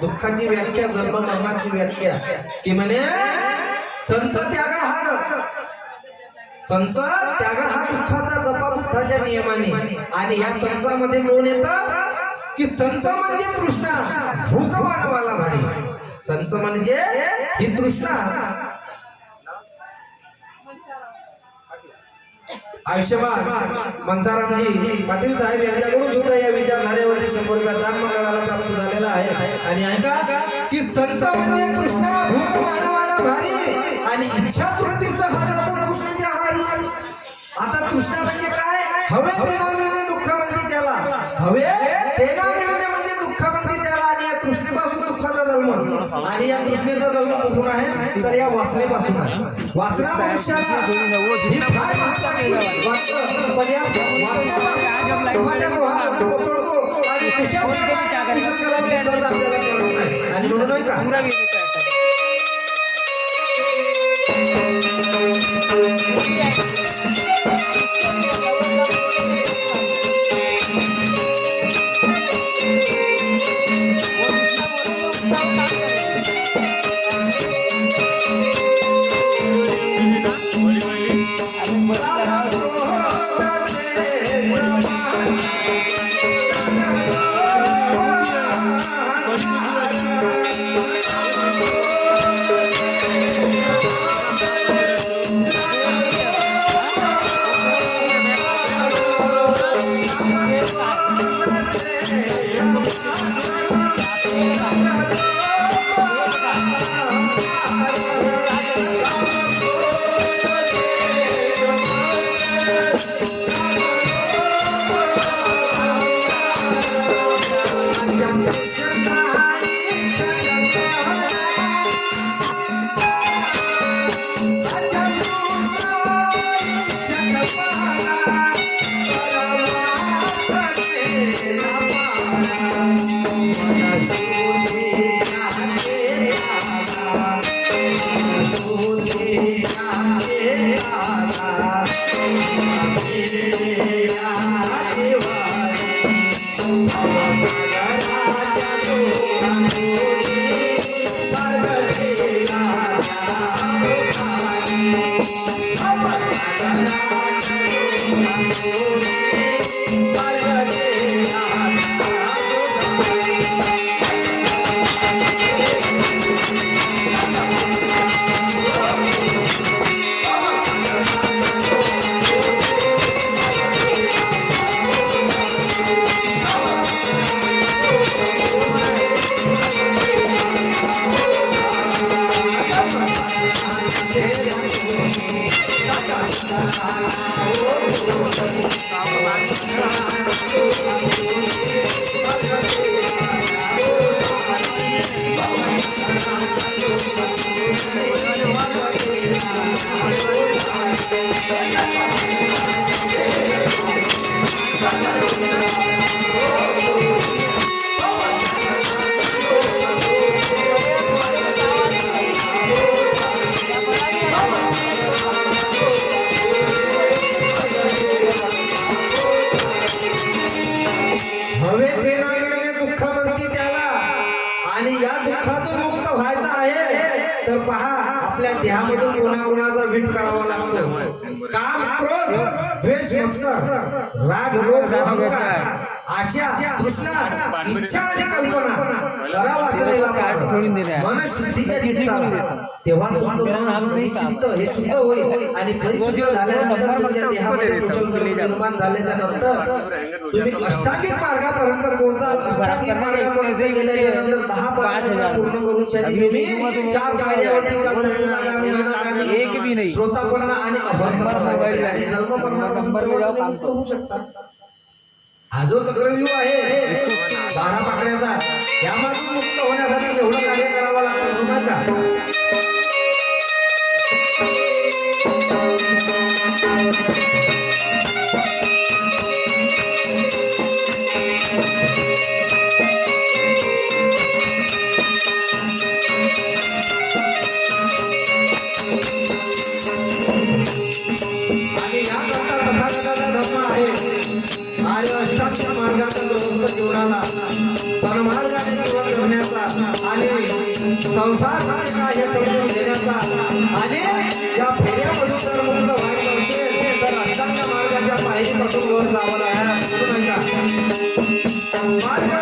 दुःखाची व्याख्या जन्म मरणाची व्याख्या की म्हणे संसार त्याग हा दुःखाचा जपा बुद्धाच्या नियमाने। आणि या संसारामध्ये कोण येतं की संत म्हणजे तृष्णा भूक मानवाला भारी। संत म्हणजे ही तृष्णा। आयुष्यमान मनसारामजी पाटील साहेब यांच्याकडून सुद्धा या विचारधारेवरती 100 रुपये दान मंडळाला प्राप्त झालेला आहे। आणि ऐका की संत म्हणजे तृष्णा भूक मानवाला भारी आणि इच्छा तृप्तीचा घाट कृष्णाच्या आहारी। आता तृष्णा म्हणजे काय? हवे ते न मिळणे दुःख म्हणते त्याला, हवे ते न मिळणे म्हणजे दुःख म्हणते त्याला। आणि या तृष्णेपासून दुःखाचा जन्म आणि या तृष्णेचा जन्म कुठून आहे तर या वासनेपासून आहे। वासना मनुष्याला ही फार महत्त्वाची वाटतं, पण या वासनेपासून दुःखाच्या दोहामध्ये कोसळतो आणि कुशल आपल्याला कळत नाही। आणि म्हणून नाही का तर पहा आपल्या देहामधून कोणाकोणाचा वीट काढावा लागतो। काम क्रोध द्वेष मत्सर राग लोभ अहंकार आशा तृष्णा इच्छा आणि कल्पना करा वासनेला मन शुद्धीच्या चित्ताला तेव्हा तुमचं मन चित्त हे शुद्ध होईल। आणि परिशुद्ध झाल्यानंतर तुमच्या देहामध्ये कुशल कर्म निर्माण झाल्याच्या नंतर तुम्ही अष्टांगिक मार्गापर्यंत पोहोचाल। अष्टांगिक मार्गापर्यंत गेल्याच्या नंतर 10 पायऱ्या पूर्ण करून तुम्ही 4 पायऱ्यावरती चालून आगामी अनागामी एक भी नाही श्रोतापन्न आणि अभर्ण पदावर आणि जन्म मरणापासून मुक्त होऊ शकता। हा जो चक्रव्यूह आहे 12 पाकड्याचा यामधून मुक्त होण्यासाठी एवढं कार्य करावं लागतं नाही का। आणि या तथागताचा धर्म आहे आर्य अष्टांगिक मार्गाचा गृहस्थ जीवनाला सन्मार्गाने जीवन जगण्याचा संसार म्हणजे काय हे समजून घेण्याचा आणि या फेऱ्यामधून जर मुक्त व्हायचं असेल तर अष्टांग मार्गाच्या पायरीपासून वर जावं लागणार म्हणून ऐका मार्ग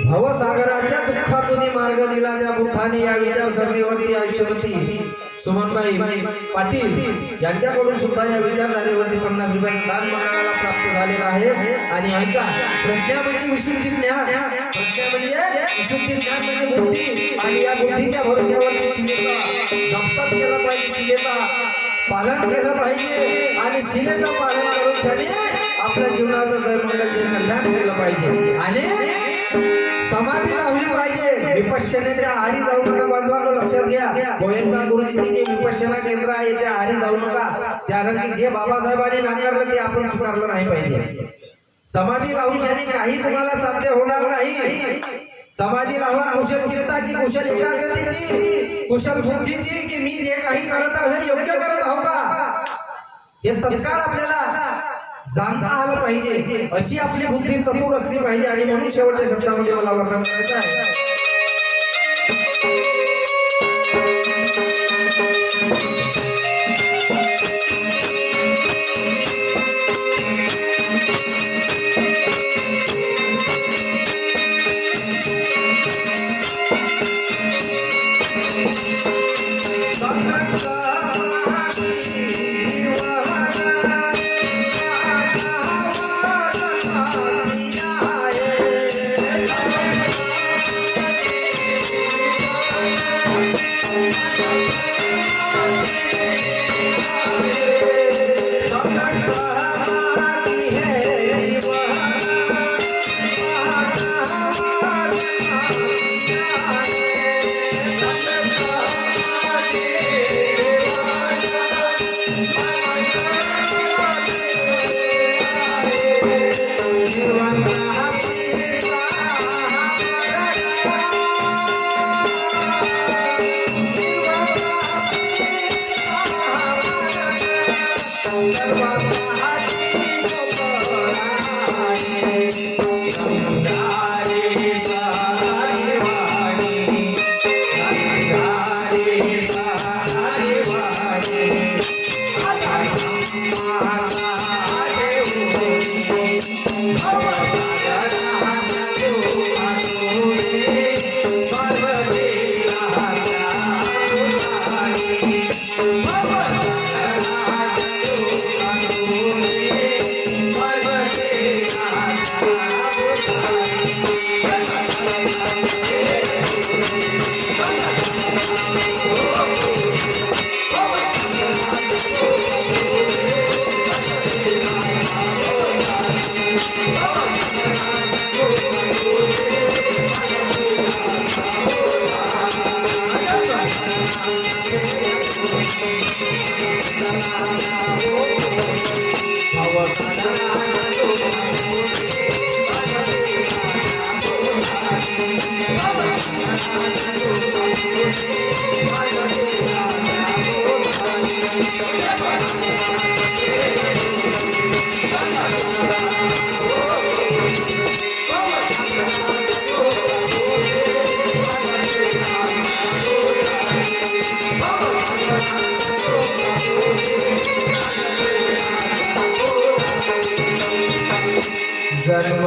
भवसागराच्या दुःखातून मार्ग दिला त्या बुद्धाने या विचारसरणीवरती आयुष्यवती सुमनबाई पाटील यांच्याकडून सुद्धा या विचारधारेवरती 50 रुपयांचा दान मंडळाला प्राप्त झालेला आहे. आणि ऐका, प्रज्ञा म्हणजे विशुद्धी ज्ञान, प्रज्ञा म्हणजे विशुद्धी ज्ञान म्हणजे बुद्धी, आणि या बुद्धीच्या भरोश्यावरती शिलेचा जपतात केलं पाहिजे, शिलेचा पालन केलं पाहिजे आणि शिलेचं पालन करून छाने आपल्या जीवनाचं जयमंगल जय कल्याण केलं पाहिजे आणि समाधी लावली पाहिजे. विपश्यनेच्या आहारी जाऊ नका बांधवांनो, लक्षात घ्या. गोयंका गुरुजींनी जे विपश्यना केंद्र आहे त्या आहारी जाऊ नका, कारण की जे बाबासाहेबांनी नाकारलं ते आपण स्वीकारलं नाही पाहिजे. समाधी लावून काही तुम्हाला साध्य होणार नाही. समाधी लावा कुशल चित्ताची, कुशल एकाग्रतेची, कुशल बुद्धीची, की मी जे काही करत आहे हे योग्य करत आहो का हे तत्काळ आपल्याला जाणता आलं पाहिजे. अशी आपली बुद्धी चतुर असली पाहिजे. आणि म्हणून शेवटच्या शब्दामध्ये मला वर्णन करायचं आहे. जन्म